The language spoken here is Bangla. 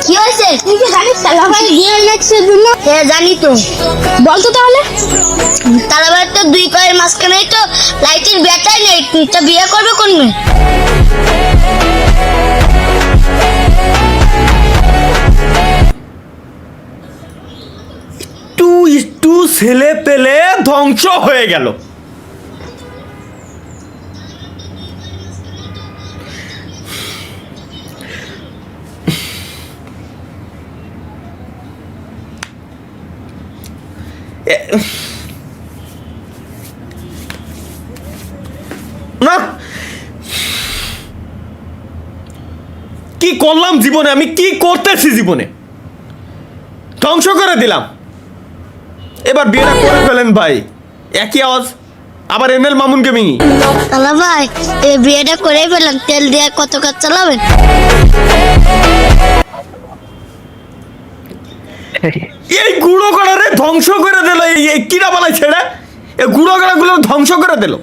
কি হয়েছে? তুই কি জানিস তালাভাই বিয়ে লাগছে জন্য? হ্যাঁ জানি তো। বলতো তাহলে। তালাভাই তো দুই পায়ের মাঝখানে তো লাইটের ব্যাটারি নেই, তুই তো বিয়ে করবে কোন মেয়ে? একটু ছেলে পেলে ধ্বংস হয়ে গেল। না কি করলাম জীবনে, আমি কি করতেছি জীবনে, ধ্বংস করে দিলাম। এবার বিয়েটা করে ফেলেন ভাই। একই আওয়াজ, আবার এমএল মামুন গেমিং। তালাভাই এই বিয়েটা করেই ফেলাম, তেল দিয়ে কত কাজ চালাবেন? এই গুঁড়ো কড়ারে ধ্বংস করে দিল, এই কিরা বালাই ছেড়ে এই গুঁড়ো কড়া গুলো ধ্বংস করে দিল।